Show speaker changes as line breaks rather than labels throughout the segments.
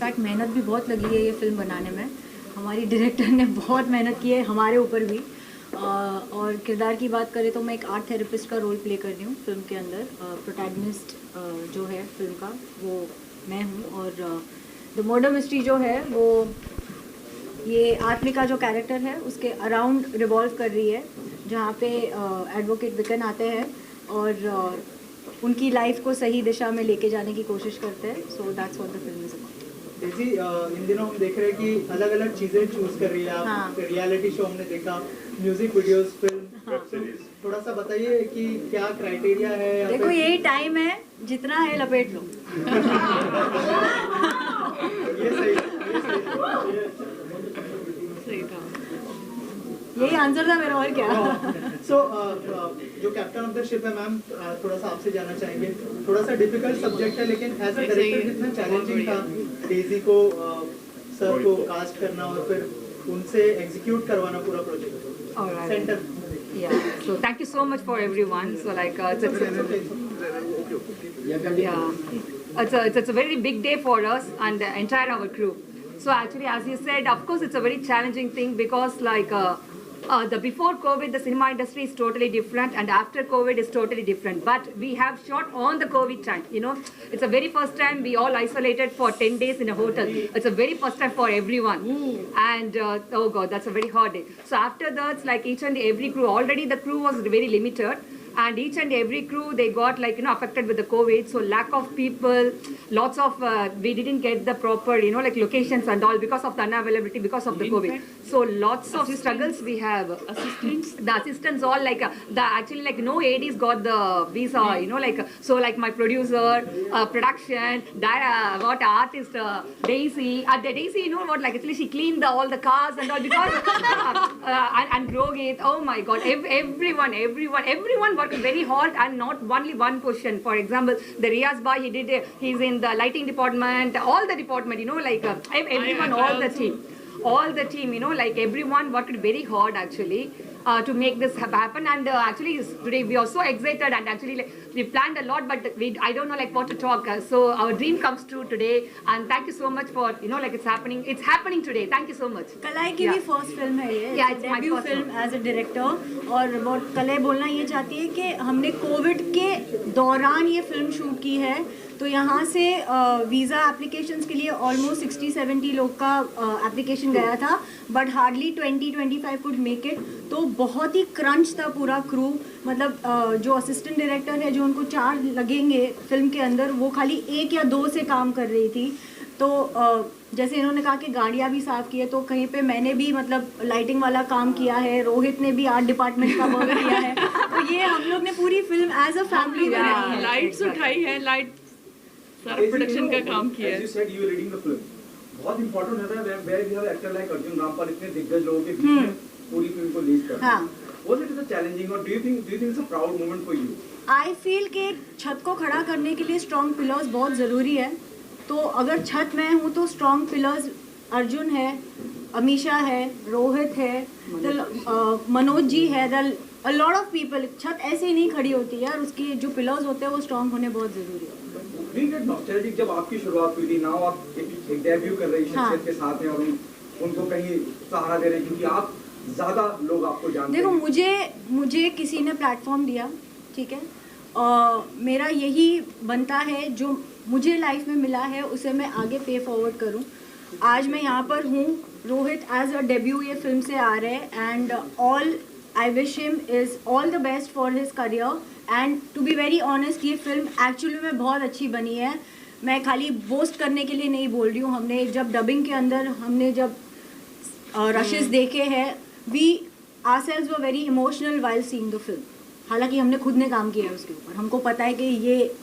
In fact मेहनत भी बहुत लगी है ये फिल्म बनाने में। हमारी डायरेक्टर ने बहुत मेहनत की है हमारे ऊपर भी। और किरदार की बात करें तो मैं एक आर्ट थेरेपिस्ट का रोल प्ले कर रही हूँ फिल्म के अंदर। प्रोटैगनिस्ट जो है फिल्म का वो मैं हूँ। और द मर्डर मिस्ट्री जो है वो ये आत्मिका जो कैरेक्टर है उसके अराउंड रिवॉल्व कर रही है, जहाँ पे एडवोकेट विकन आते हैं और उनकी लाइफ को सही दिशा में लेके जाने की कोशिश करते हैं। So that's what the film is about.
जी इन दिनों हम देख रहे हैं कि अलग अलग चीजें चूज कर रही है आप।
हाँ।
रियलिटी शो हमने देखा, म्यूजिक वीडियोस, फिल्म।
हाँ।
तो थोड़ा सा बताइए कि क्या क्राइटेरिया है या
देखो यही टाइम है, जितना है लपेट लो।
ये सही है।
सही था, यही आंसर था मेरा, और क्या।
सो जो कैप्टन ऑफ द शिप है मैम, थोड़ा सा आपसे जानना चाहेंगे। थोड़ा सा डिफिकल्ट सब्जेक्ट है लेकिन एज अ डायरेक्टर कितना चैलेंजिंग था डेजी को सर को कास्ट करना और फिर उनसे एग्जीक्यूट करवाना पूरा project centre.
Yeah, so thank you so much for everyone. So like it's a very big day for us and the entire our crew. So actually, as you said, of course, it's a very challenging thing because like the before COVID, the cinema industry is totally different, and after COVID is totally different. But we have shot on the COVID time. You know, it's the very first time we all isolated for 10 days in a hotel. It's a very first time for everyone, and oh god, that's a very hard day. So after that, it's like each and every crew. Already the crew was very limited. And each and every crew, they got like, you know, affected with the COVID. So lack of people, lots of, we didn't get the proper, you know, like locations and all because of the unavailability, because of the COVID. So lots of struggles we have. Assistants? The assistants all like, actually like no ADs got the visa, you know, like, so like my producer, production, what artist, Daisy. The Daisy, you know what, like actually she cleaned all the cars and all because, and Rohit, oh my God, everyone worked very hard and not only one position. For example, the Riaz Bhai, he's in the lighting department, all the department, you know, like everyone, all the team, you know, like everyone worked very hard actually to make this happen. And actually today we are so excited and actually like, we planned a lot, but I don't know like what to talk. So our dream comes true today, and thank you so much for, you know, like it's happening today. Thank you so much.
कलाई की भी first film है ये,
it's my
debut
first
film as a director. और बहुत कलाई बोलना ये चाहती है कि हमने कोविड के दौरान ये फिल्म शूट की है, तो यहाँ से वीज़ा एप्लीकेशंस के लिए ऑलमोस्ट 60-70 लोग का एप्लीकेशन गया था, but hardly 20-25 could make it. तो बहुत ही क्रंच था पूरा क्रू, मतलब जो असिस्टेंट डायरेक्टर है जो उनको 4 लगेंगे फिल्म के अंदर, वो खाली 1 या 2 से काम कर रही थी। तो जैसे इन्होंने कहा कि गाड़ियाँ भी साफ़ की है, तो कहीं पे मैंने भी मतलब लाइटिंग वाला काम किया है, रोहित ने भी आर्ट डिपार्टमेंट का वर्क किया है। तो ये हम लोग ने पूरी फिल्म एज अ फैमिली बनाई है।
लाइट्स उठाई है, लाइट सारा प्रोडक्शन का काम किया है।
As you said, you were leading the film. बहुत important होता है where we have actor like Arjun Rampal, इतने दिग्गज लोगों के बीच में पूरी फिल्म को लीड करना।
हाँ।
Was it challenging or do you think it's a proud moment for you?
I feel कि छत को खड़ा करने के लिए स्ट्रॉन्ग पिलर्स बहुत ज़रूरी है। तो अगर छत मैं हूँ तो स्ट्रॉन्ग पिलर्स अर्जुन है, अमीशा है, रोहित है, मनोज जी है, अ लॉट ऑफ पीपल। छत ऐसे ही नहीं खड़ी होती है, और उसकी जो पिलर्स होते हैं वो स्ट्रॉन्ग होने बहुत ज़रूरी है।
नॉस्टैल्जिक जब आपकी शुरुआत हुई थी, नाउ आप एक डेब्यू कर रही शख्सियत के साथ में और उनको कहीं सहारा दे रहे हैं क्योंकि आप ज़्यादा लोग आपको जानते हैं।
देखो मुझे किसी ने प्लेटफॉर्म दिया, ठीक है, मेरा यही बनता है जो मुझे लाइफ में मिला है उसे मैं आगे पे फॉरवर्ड करूं। आज मैं यहाँ पर हूँ, रोहित एज अ डेब्यू ये फिल्म से आ रहे हैं, and all I wish him is all the best for his career. And to be very honest, ये फिल्म एक्चुअली में बहुत अच्छी बनी है। मैं खाली बोस्ट करने के लिए नहीं बोल रही हूँ। हमने जब डबिंग के अंदर हमने जब रशेस देखे हैं, we ourselves were very emotional while seeing the film. हालांकि हमने खुद ने काम किया है उसके ऊपर, हमको पता है कि ये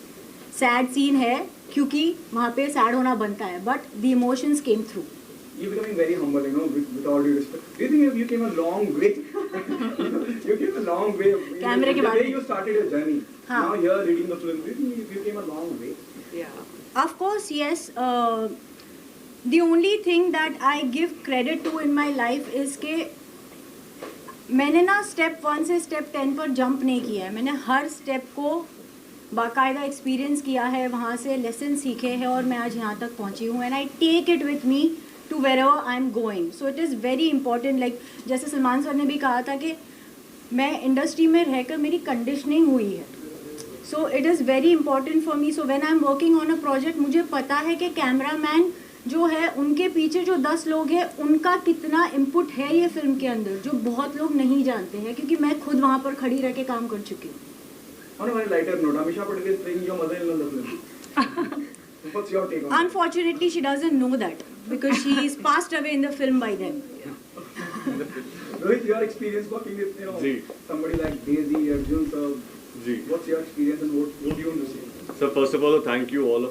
सैड सीन है क्योंकि वहाँ पे सैड होना बनता है, but the emotions came through.
You're becoming very humble, you know, with all due respect. Do you think you came a long way? You came a long way.
कैमरे के
The
बाद
way you started your journey.
हाँ.
Now you're leading the film. Do you think you came a long way?
Yeah.
Of course, yes. The only thing that I give credit to in my life is कि मैंने ना step 1 से step 10 पर jump नहीं किया है। मैंने हर step को बाकायदा एक्सपीरियंस किया है, वहाँ से लेसन सीखे हैं और मैं आज यहाँ तक पहुँची हूँ and I take it with me to wherever I am going. So it is very important. Like जैसे सलमान सर ने भी कहा था कि मैं इंडस्ट्री में रहकर मेरी कंडीशनिंग हुई है. सो it is very important for me. So when I am working on a project, मुझे पता है कि कैमरामैन जो है उनके पीछे जो 10 लोग हैं उनका कितना इनपुट है ये फिल्म के अंदर, जो बहुत लोग नहीं जानते हैं, क्योंकि मैं खुद वहाँ पर खड़ी रह के काम कर चुकी हूँ.
On a very lighter note, Amisha Patel is playing your mother-in-law in the film. What's your take on that?
Unfortunately, she doesn't know that because she is passed away in the film by then.
Rohit, your experience working with
ji.
somebody like Daisy, Arjun sir,
ji.
what's your experience and what do you want to say?
Sir first of all thank you all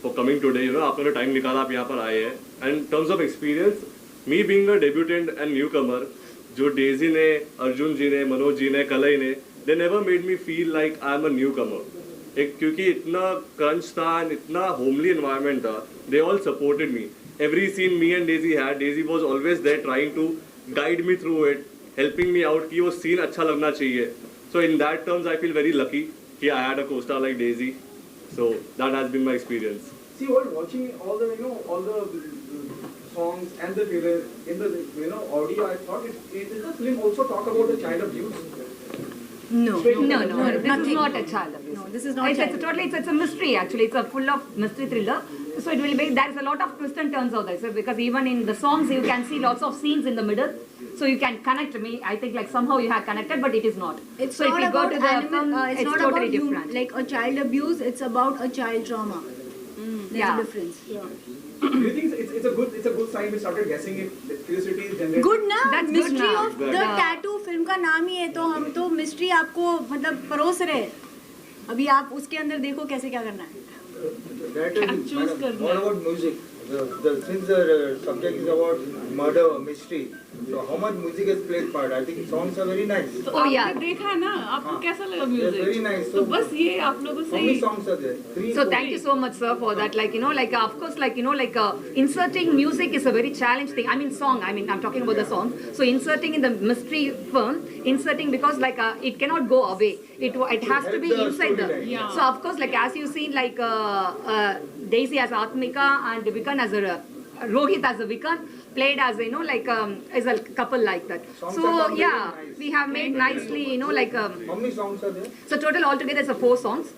for coming today. आपने जो time निकाला, आप यहाँ पर आए हैं. And terms of experience, me being a debutante and new comer, जो Daisy ने, अर्जुन जी ने, मनोज जी ने, कलई ने, they never made me feel like I am a new comer. एक क्योंकि इतना क्रंच था एंड इतना होमली एनवायरनमेंट था, they all supported me. Every scene me and Daisy had, Daisy was always there trying to guide me through it, helping me out कि वो scene अच्छा लगना चाहिए. So in that terms I feel very lucky कि I had a co-star like Daisy. So that has been my experience.
See, while watching all the all the songs and the trailer in the audio, I thought it the film also talk about the child abuse.
No.
No, this is
Nothing.
not a child abuse.
No, this is not
It's
child
totally, it's a mystery actually. It's a full of mystery thriller. So it will be, there's a lot of twists and turns out there. So because even in the songs you can see lots of scenes in the middle. So you can connect me. I think like somehow you have connected, but it is not.
It's
so
not
if you go
about
to the
animal,
film,
it's
it's
not
totally
about
different.
like a child abuse. It's about a child trauma. There's
Yeah.
a difference.
Do you think it's a good sign we started guessing it? The curiosity is generated.
Good ना,
That's good
mystery
ना.
of the
Yeah.
tattoo film का नाम ही है, तो हम तो mystery आपको मतलब परोस रहे. अभी आप उसके अंदर देखो कैसे क्या करना है.
choose करना
What
है.
about music? Since the subject is about murder, mystery, so how much music has played part? I think songs are very nice.
तो
Oh, yeah.
आपने देखा ना, आपको कैसा लगा
They're very
म्यूजिक?
nice.
तो बस ये आप लोगों
How
से
many
he
songs are there? Three.
So
four?
thank you so much, sir, for that. Like of course, inserting music is a very challenge thing. I mean, song. I mean, I'm talking about the song. So inserting in the mystery film, because it cannot go away. It has to be
Help the
inside the.
storyline.
Yeah.
So of course, like as you see, like Daisy as Atmika and Vikan as a Rohit as a Vikan played as as a couple like that.
Songs
So
are done very
yeah,
nice.
we have made nicely,
How many songs are there?
so total altogether it's a 4 songs.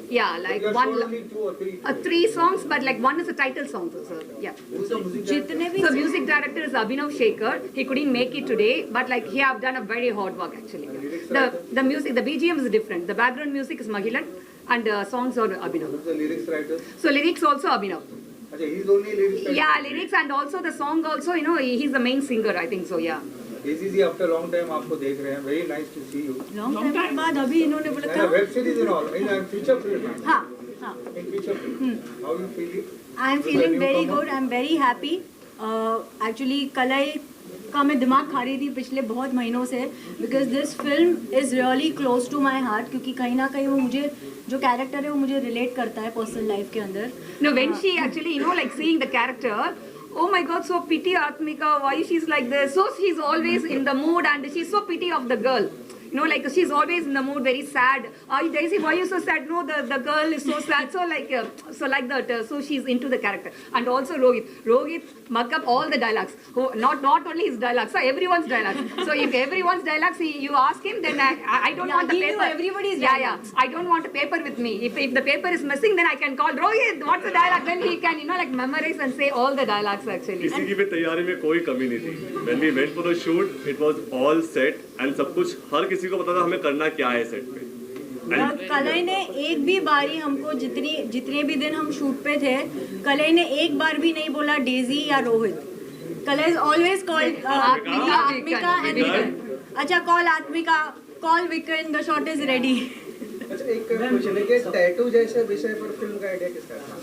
Yeah, like
You have
one.
showed only 2 or 3.
3 songs, but like one is a title song. So yeah.
Who's the music director?
जितने भी
So music director is Abhinav Shekhar. He couldn't make it today, but like he have done a very hard work actually. The music, the BGM is different. The background music is Mahilan, and songs are Abhinav.
Who's the lyrics writer?
So lyrics also Abhinav.
Okay, he's only lyrics writer.
Yeah, lyrics and also the song also. He's the main singer. I think so. Yeah.
Daisy ji, after a long time आपको देख रहे हैं. Very nice to see you.
Long time के बाद अभी इन्होंने बोला
And a
था.
web series and all. In a feature film.
हाँ हाँ.
In feature film. How you feel it?
I am
With the
feeling very
newcomer?
Good. I am very happy. Actually Kalai का मैं दिमाग खा रही थी पिछले बहुत महीनों से, because this film is really close to my heart, क्योंकि कहीं ना कहीं वो मुझे जो कैरेक्टर है वो मुझे रिलेट करता है पर्सनल लाइफ के अंदर.
No, when she actually, like seeing the character, oh my God, so pity Atmika, why she's like this. So she's always in the mood and she's so pity of the girl. Like she's always in the mood, very sad. Daisy, why are you so sad? No, the girl is so sad. So like that. So she's into the character. And also Rohit muck up all the dialogues. Not only his dialogues, so everyone's dialogues. So if everyone's dialogues, you ask him, then I don't
Yeah,
want the
he knew
paper.
everybody's
yeah,
dialogues.
I don't want a paper with me. If the paper is missing, then I can call Rohit. What's the dialogue? Then he can like memorize and say all the dialogues actually.
किसी की भी तैयारी में कोई कमी नहीं थी. When we went for the shoot, it was all set and सब कुछ हर किसी को पता था हमें करना क्या है सेट पे. And
कलई ने एक भी बारी हमको जितने भी दिन हम शूट पे थे, कलई ने एक बार भी नहीं बोला डेजी या Rohit. Kalai is always called Atmika and Vikan. अच्छा, call Atmika, call Vikan, the shot is ready.
अच्छा, एक क्वेश्चन है कि टैटू जैसे विषय पर फिल्म का आइडिया किसका था?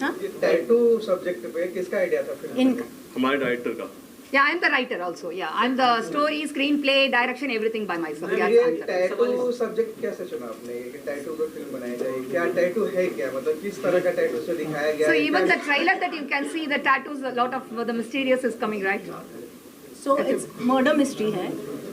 हाँ?
ये टैटू सब्जेक्ट पे किसका आइडिया था फिल्म?
इनका.
हमारे डायरेक्टर का.
Yeah, I'm the writer also. Yeah, I'm the story, screenplay, direction, everything by myself. Yeah,
ये
I'm the-
टैटू सब्जेक्ट कैसे चुना आपने कि टैटू पे फिल्म बनाई जाए? क्या टैटू है क्या? मतलब किस तरह का टैटू से दिखाया गया
So
है?
even the
क्या-
trailer that you can see, the tattoos, a lot of the mysterious is coming, right?
So it's murder mystery है.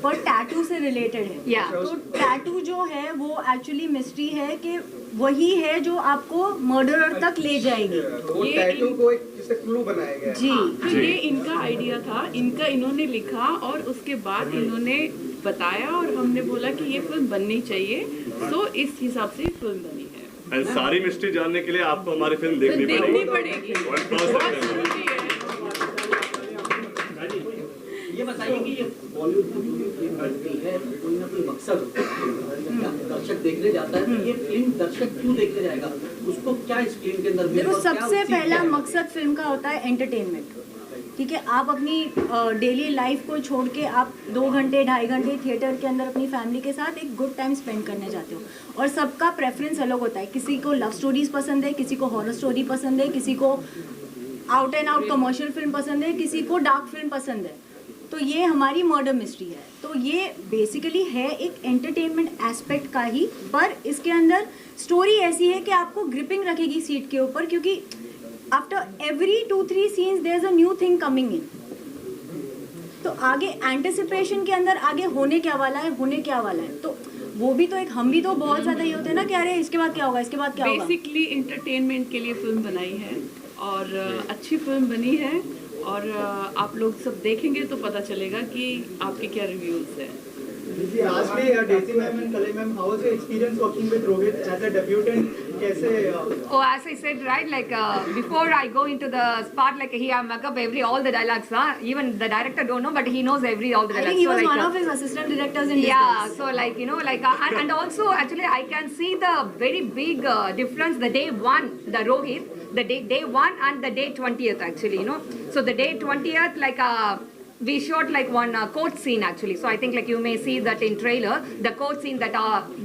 पर टैटू से रिलेटेड है।
Yeah.
तो टैटू जो है वो एक्चुअली मिस्ट्री है कि वही है जो आपको मर्डरर तक ले जाएगी।
वो टैटू को एक जैसे क्लू बनाया गया है।
जी
तो ये इनका आइडिया था, इन्होंने लिखा और उसके बाद इन्होंने बताया और हमने बोला कि ये फिल्म बननी चाहिए, तो इस हिसाब से फिल्म बनी है।
एंड सारी मिस्ट्री जानने के लिए आपको हमारी फिल्म देखनी
देखनी
पड़ेगी।
पड़ेगी।
और क्रॉस
बहुत
करना है।
जरूरी है।
ये बताइए कि ये बॉलीवुड की जो फिल्म है कोई ना कोई मकसद होता है, दर्शक देखने जाता है, तो ये फिल्म दर्शक क्यों देखने जाएगा, उसको क्या इस फिल्म के अंदर
देखो,
मिलेगा, क्या
सबसे
सीख
पहला
जाएगा?
मकसद फिल्म का होता है एंटरटेनमेंट। ठीक है, आप अपनी डेली लाइफ को छोड़ के आप 2 घंटे 2.5 घंटे थिएटर के अंदर अपनी फैमिली के साथ एक गुड टाइम स्पेंड करने जाते हो। और सबका प्रेफरेंस अलग होता है, किसी को लव स्टोरीज पसंद है, किसी को हॉरर स्टोरी पसंद है, किसी को out and out commercial film पसंद है, किसी को डार्क फिल्म पसंद है। तो ये हमारी मर्डर मिस्ट्री है। तो ये बेसिकली है एक एंटरटेनमेंट एस्पेक्ट का ही, पर इसके अंदर स्टोरी ऐसी है कि आपको ग्रिपिंग रखेगी सीट के ऊपर, क्योंकि after every 2-3 scenes there is a new thing coming in. तो आगे एंटिसिपेशन के अंदर आगे होने क्या वाला है, होने क्या वाला है। तो वो भी तो एक, हम भी तो बहुत ज़्यादा ये होते हैं ना कि अरे इसके बाद क्या होगा, इसके बाद क्या होगा।
बेसिकली इंटरटेनमेंट के लिए फिल्म बनाई है और अच्छी फिल्म बनी है, और आप लोग सब देखेंगे तो पता चलेगा कि आपके क्या रिव्यूज है।
Lastly, Daisy ma'am and Kalai ma'am, how was your experience working with Rohit as a debutant? कैसे
Oh, as I said, right, like before I go into the spot, like he have make up all the dialogues, huh? Even the director don't know, but he knows all the
I
dialogues.
think he was
So, like,
one of his assistant directors in
yeah,
disguise.
so like you know, like and also actually I can see the very big difference the day one, the Rohit, the day 1 and the day 20th actually, you know. So the day 20th, like we shot like one court scene actually. So I think like you may see that in trailer, the court scene that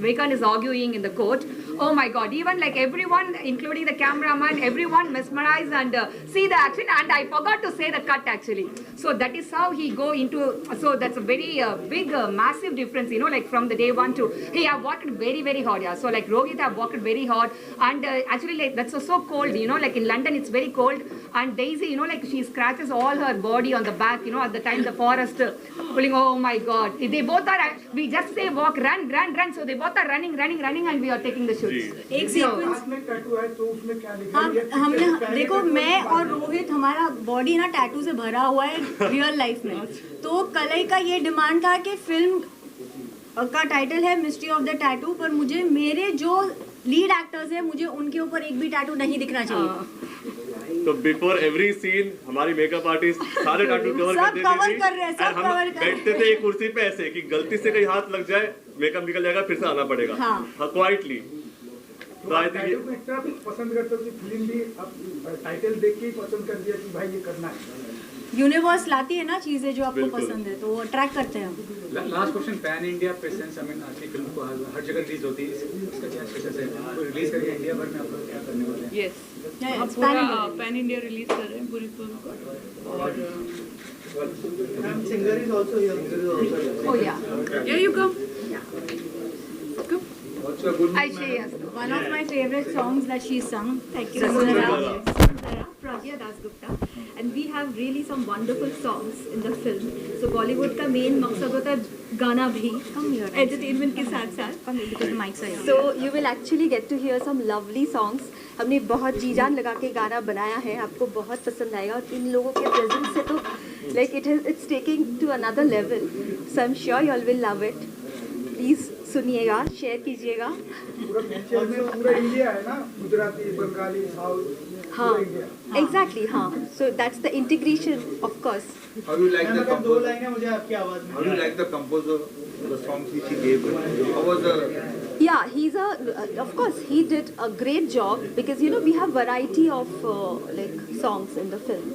Vikan is arguing in the court. Oh my God! Even like everyone, including the cameraman, everyone mesmerized and see the action. And I forgot to say the cut actually. So that is how he go into. So that's a very big, massive difference. You know, like from the day 1 to he have worked very hard. Yeah. So like Rohit have worked very hard, and actually like that's so cold. You know, like in London it's very cold. And Daisy, you know, like she scratches all her body on the back. You know, at the time the forest pulling. Oh my God! They both are. We just say walk, run. So they both are running, and we are taking the shoot.
एक sequence
में tattoo है तो उसमें क्या लिखा
हम
है?
हमने देखो, मैं और रोहित, हमारा बॉडी ना टैटू से भरा हुआ है रियल लाइफ में। तो कलई का ये डिमांड था कि फिल्म का टाइटल है मिस्ट्री ऑफ द टैटू, पर मुझे मेरे जो लीड एक्टर्स हैं मुझे उनके ऊपर एक भी टैटू नहीं दिखना चाहिए।
तो बिफोर एवरी सीन हमारी मेकअप आर्टिस्ट सारे टैटू कवर
सब
कर देती
cover
थी।
कर रहे हैं, सब
और हम
cover कर रहे हैं।
बैठते थे एक कुर्सी पे ऐसे कि गलती से कहीं हाथ लग जाए मेकअप निकल जाएगा, फिर से आना पड़ेगा।
हाँ।
क्वाइटली। तो आई थिंक
टैटू को इतना पसंद करते हो कि फिल्म भी अब टाइटल देख के ही पसंद कर दिया कि भाई ये करना है।
यूनिवर्स लाती है ना चीजें जो आपको
बिल्कुल।
पसंद है, तो वो अट्रैक्ट करते हैं हम।
Last question, pan India presence, I mean आपकी फिल्म को हर जगह रिलीज होती है, इसका क्या स्टेटस है? तो रिलीज करके इंडिया भर में आप लोग क्या करने वाले हैं?
यस,
Yeah,
हम
it's
पूरा
pan-India.
पैन इंडिया रिलीज कर रहे हैं पूरी फिल्म को। और
ma'am, singer is also here. Singer is also here.
Oh yeah.
yeah, you come.
What's your good
I say yes.
One of my favorite songs that she sung. Thank you.
Sundara.
Pragya Dasgupta, and we have really some wonderful songs in the film. So Bollywood का main मकसद होता है गाना भी entertainment के साथ साथ.
So you will actually get to hear some lovely songs. हमने बहुत जी जान लगा के गाना बनाया है, आपको बहुत पसंद आएगा और इन लोगों के प्रेजेंस से तो like it's taking to another level. So I'm sure you all will love it. Please सुनिएगा, शेयर कीजिएगा.
पूरा पिक्चर में पूरा इंडिया है ना, गुजराती, बंगाली, साउथ,
हाँ, exactly, हाँ. So that's the integration, of course.
How do you like the
ma'am, अगर 2
composer?
लाइनें मुझे आपकी आवाज में।
How do you like the composer, the songs which he gave? How was the?
Yeah, of course, he did a great job because you know we have variety of like songs in the film.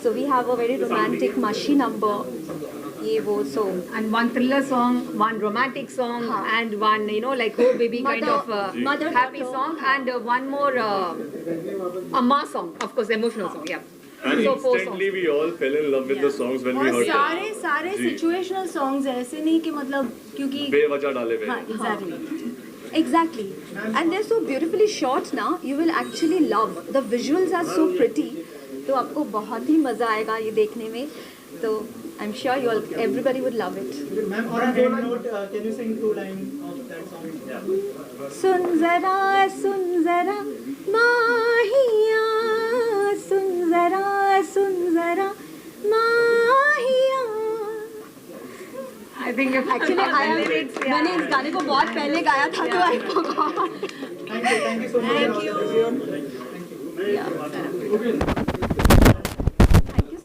So we have a very romantic Mashi number. ये वो so
And one thriller song, one romantic song, and one, you know, like oh baby kind of
mother
happy
daughter.
song, and one more a mass song, of course, emotional song, yeah.
And
So 4
instantly
songs.
we all fell in love with the songs when we
और
heard
सारे
them.
सारे
जी।
Situational songs है, ऐसे नहीं कि मतलब क्योंकि
बेवजह डाले हुए।
हाँ exactly
exactly, and they're so beautifully shot now. You will actually love the visuals are so pretty. तो आपको बहुत ही मज़ा आएगा ये देखने में. So I'm sure you all, everybody would love it.
Ma'am, on a end note, can you sing 2 lines of that song?
सुन जरा माहिया, सुन जरा माहिया.
I think if
Actually, मैंने इस गाने को बहुत पहले गाया था, तो I forgot.
Thank you so much.
Thank you.
Yeah.